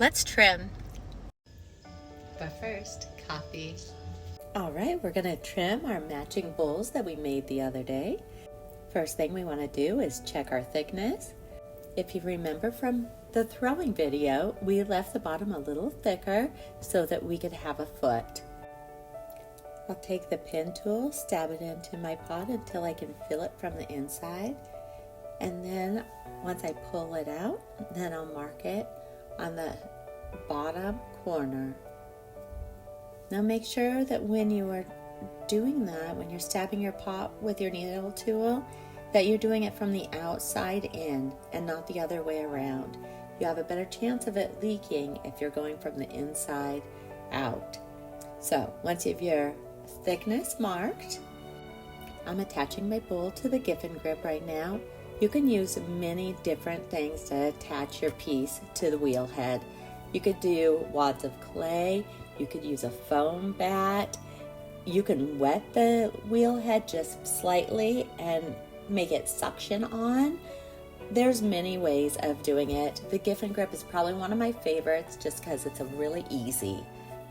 Let's trim. But first, coffee. All right, we're gonna trim our matching bowls that we made the other day. First thing we wanna do is check our thickness. If you remember from the throwing video, we left the bottom a little thicker so that we could have a foot. I'll take the pin tool, stab it into my pot until I can feel it from the inside. And then once I pull it out, then I'll mark it on the bottom corner. Now make sure that when you are doing that, when you're stabbing your pot with your needle tool, that you're doing it from the outside in and not the other way around. You have a better chance of it leaking if you're going from the inside out. So once you have your thickness marked, I'm attaching my bowl to the Giffen grip right now. You can use many different things to attach your piece to the wheel head. You could do wads of clay, you could use a foam bat, you can wet the wheel head just slightly and make it suction on. There's many ways of doing it. The Giffen grip is probably one of my favorites just because it's really easy.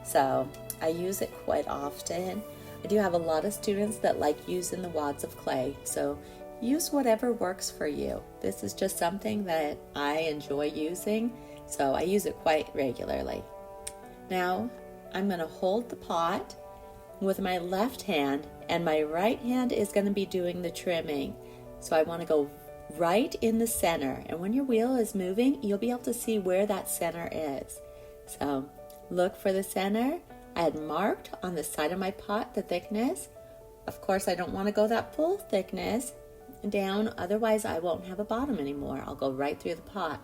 So I use it quite often. I do have a lot of students that like using the wads of clay, so use whatever works for you. This is just something that I enjoy using, so I use it quite regularly. Now I'm going to hold the pot with my left hand, and my right hand is going to be doing the trimming. So I want to go right in the center, and when your wheel is moving, you'll be able to see where that center is. So look for the center. I had marked on the side of my pot the thickness. Of course, I don't want to go that full thickness down, otherwise I won't have a bottom anymore. I'll go right through the pot.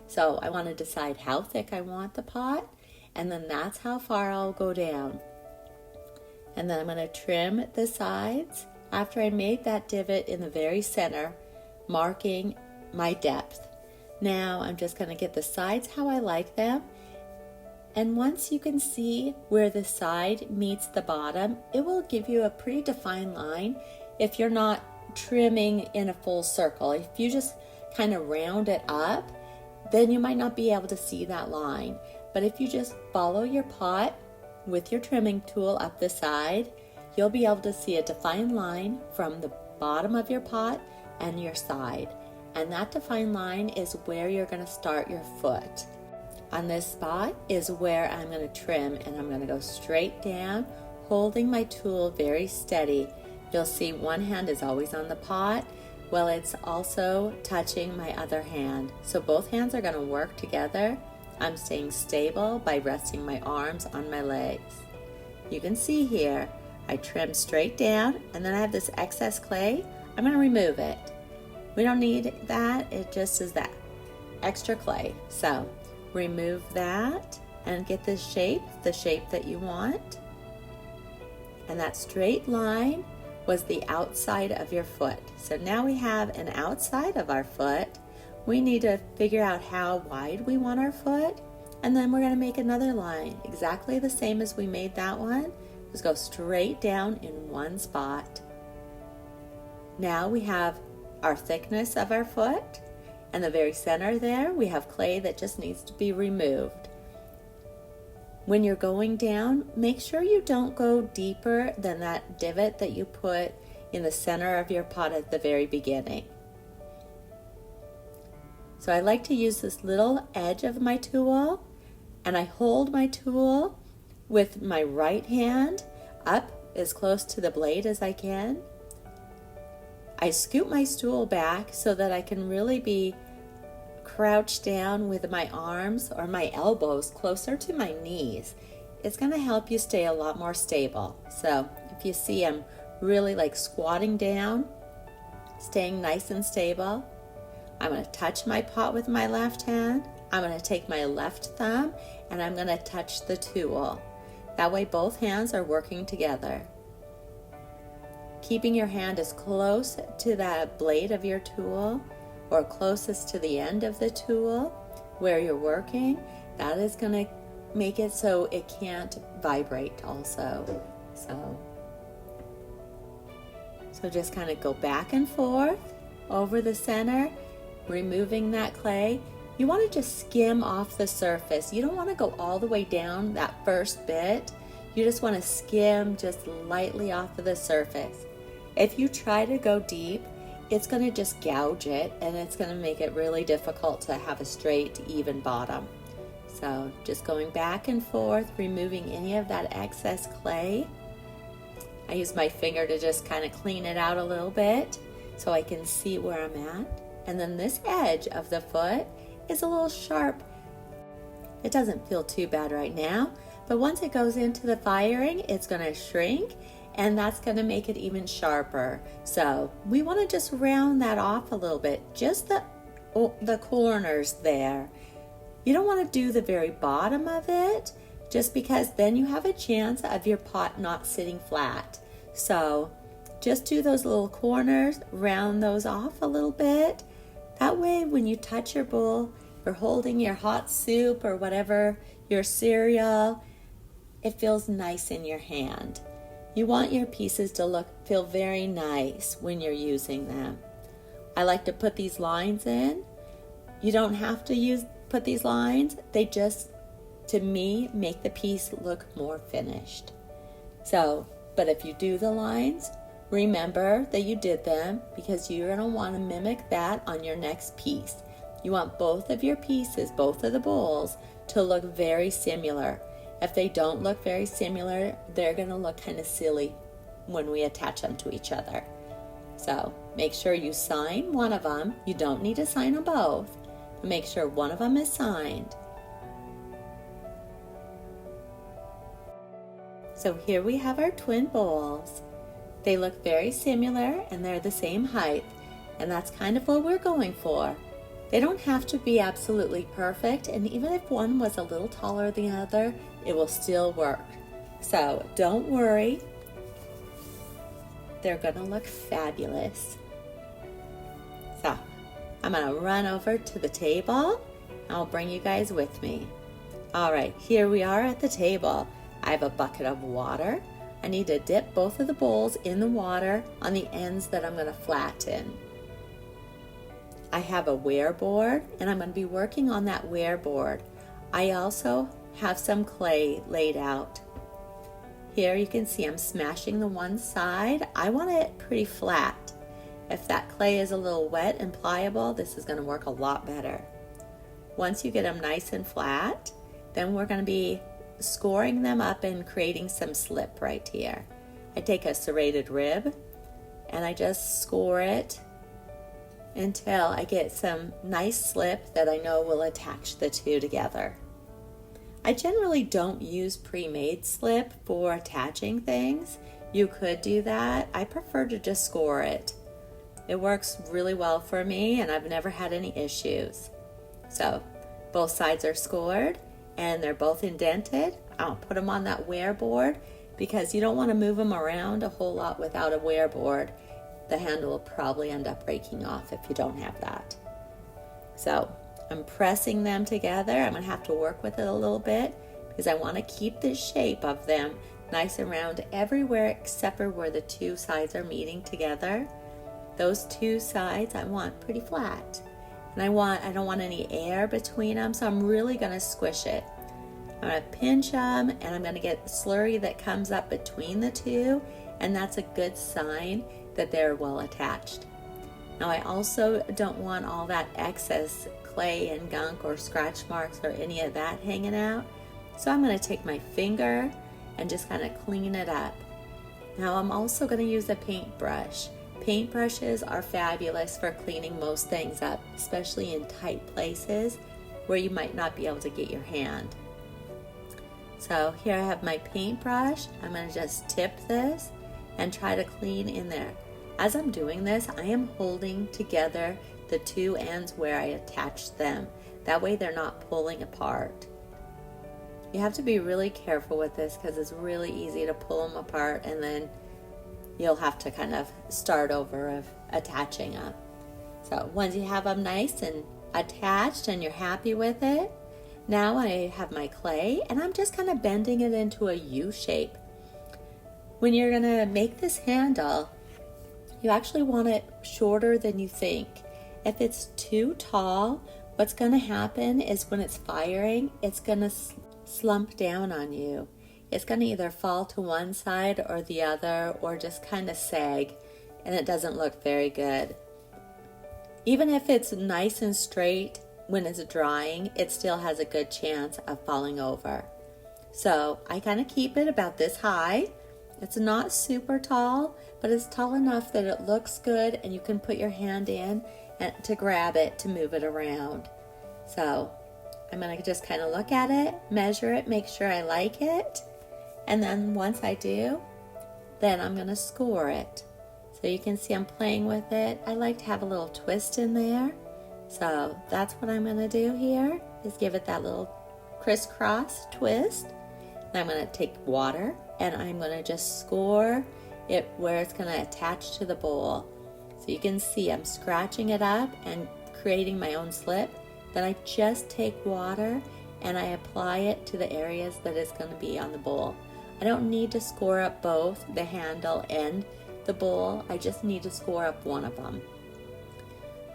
So I want to decide how thick I want the pot, and then that's how far I'll go down. And then I'm going to trim the sides after I made that divot in the very center, marking my depth. Now I'm just going to get the sides how I like them. And once you can see where the side meets the bottom, it will give you a pretty defined line if you're not trimming in a full circle. If you just kind of round it up, then you might not be able to see that line. But if you just follow your pot with your trimming tool up the side, you'll be able to see a defined line from the bottom of your pot and your side. And that defined line is where you're going to start your foot. On this spot is where I'm going to trim, and I'm going to go straight down, holding my tool very steady. You'll see one hand is always on the pot, while it's also touching my other hand. So both hands are going to work together. I'm staying stable by resting my arms on my legs. You can see here, I trim straight down, and then I have this excess clay. I'm going to remove it. We don't need that, it just is that extra clay. So remove that and get the shape that you want. And that straight line was the outside of your foot. So now we have an outside of our foot. We need to figure out how wide we want our foot, and then we're going to make another line exactly the same as we made that one. Just go straight down in one spot. Now we have our thickness of our foot, and the very center there we have clay that just needs to be removed. When you're going down, make sure you don't go deeper than that divot that you put in the center of your pot at the very beginning. So I like to use this little edge of my tool, and I hold my tool with my right hand up as close to the blade as I can. I scoop my stool back so that I can really be crouched down with my arms or my elbows closer to my knees. It's going to help you stay a lot more stable. So if you see I'm really like squatting down, staying nice and stable, I'm going to touch my pot with my left hand. I'm going to take my left thumb and I'm going to touch the tool. That way both hands are working together. Keeping your hand as close to that blade of your tool or closest to the end of the tool where you're working, that is going to make it so it can't vibrate also. So just kind of go back and forth over the center, removing that clay. you want to just skim off the surface. You don't want to go all the way down that first bit. You just want to skim just lightly off of the surface. If you try to go deep, it's going to just gouge it, and it's going to make it really difficult to have a straight, even bottom. So just going back and forth, removing any of that excess clay. I use my finger to just kind of clean it out a little bit so I can see where I'm at. And then this edge of the foot is a little sharp. It doesn't feel too bad right now, but once it goes into the firing, it's going to shrink, and that's going to make it even sharper. So we want to just round that off a little bit, just the corners there. You don't want to do the very bottom of it, just because then you have a chance of your pot not sitting flat. So just do those little corners, round those off a little bit. That way when you touch your bowl, you're holding your hot soup or whatever, your cereal, it feels nice in your hand. You want your pieces to feel very nice when you're using them. I like to put these lines in. You don't have to put these lines. They just, to me, make the piece look more finished. So, but if you do the lines, remember that you did them, because you're going to want to mimic that on your next piece. You want both of your pieces, both of the bowls, to look very similar. If they don't look very similar, they're going to look kind of silly when we attach them to each other. So make sure you sign one of them. You don't need to sign them both, but make sure one of them is signed. So here we have our twin bowls. They look very similar and they're the same height, and that's kind of what we're going for. They don't have to be absolutely perfect, and even if one was a little taller than the other, it will still work. So don't worry, they're gonna look fabulous. So I'm gonna run over to the table. I'll bring you guys with me. All right, here we are at the table. I have a bucket of water. I need to dip both of the bowls in the water on the ends that I'm gonna flatten. I have a wear board, and I'm going to be working on that wear board. I also have some clay laid out. Here you can see I'm smashing the one side. I want it pretty flat. If that clay is a little wet and pliable, this is going to work a lot better. Once you get them nice and flat, then we're going to be scoring them up and creating some slip right here. I take a serrated rib and I just score it until I get some nice slip that I know will attach the two together. I generally don't use pre-made slip for attaching things. You could do that. I prefer to just score it. It works really well for me, and I've never had any issues. So both sides are scored and they're both indented. I'll put them on that wear board because you don't want to move them around a whole lot without a wear board. The handle will probably end up breaking off if you don't have that. So I'm pressing them together. I'm going to have to work with it a little bit because I want to keep the shape of them nice and round everywhere except for where the two sides are meeting together. Those two sides I want pretty flat. And I don't want any air between them, so I'm really going to squish it. I'm going to pinch them, and I'm going to get slurry that comes up between the two, and that's a good sign that they're well attached. Now I also don't want all that excess clay and gunk or scratch marks or any of that hanging out, so I'm going to take my finger and just kind of clean it up. Now I'm also going to use a paintbrush. Paintbrushes are fabulous for cleaning most things up, especially in tight places where you might not be able to get your hand. So here I have my paintbrush. I'm going to just tip this and try to clean in there. As I'm doing this, I am holding together the two ends where I attached them. That way they're not pulling apart. You have to be really careful with this because it's really easy to pull them apart, and then you'll have to kind of start over of attaching them. So once you have them nice and attached and you're happy with it, now I have my clay and I'm just kind of bending it into a U shape. When you're going to make this handle, you actually want it shorter than you think. If it's too tall, What's going to happen is when it's firing, it's going to slump down on you. It's going to either fall to one side or the other, or just kind of sag, and it doesn't look very good. Even if it's nice and straight when it's drying, it still has a good chance of falling over. So I kind of keep it about this high. It's not super tall, but it's tall enough that it looks good and you can put your hand in and to grab it to move it around. So I'm going to just kind of look at it, measure it, make sure I like it. And then once I do, then I'm going to score it. So you can see I'm playing with it. I like to have a little twist in there. So that's what I'm going to do here, is give it that little crisscross twist. And I'm going to take water and I'm going to just score it where it's going to attach to the bowl. So you can see I'm scratching it up and creating my own slip. Then I just take water and I apply it to the areas that it's going to be on the bowl. I don't need to score up both the handle and the bowl. I just need to score up one of them.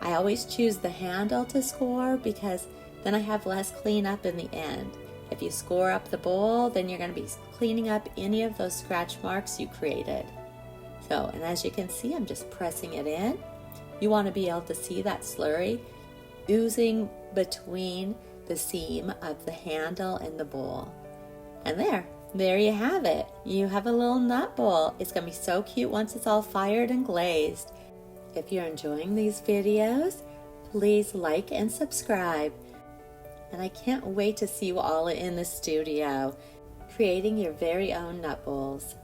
I always choose the handle to score because then I have less cleanup in the end. If you score up the bowl, then you're going to be cleaning up any of those scratch marks you created. So, and as you can see, I'm just pressing it in. You want to be able to see that slurry oozing between the seam of the handle and the bowl. And there you have it. You have a little nut bowl. It's going to be so cute once it's all fired and glazed. If you're enjoying these videos, please like and subscribe. And I can't wait to see you all in the studio creating your very own nut bowls.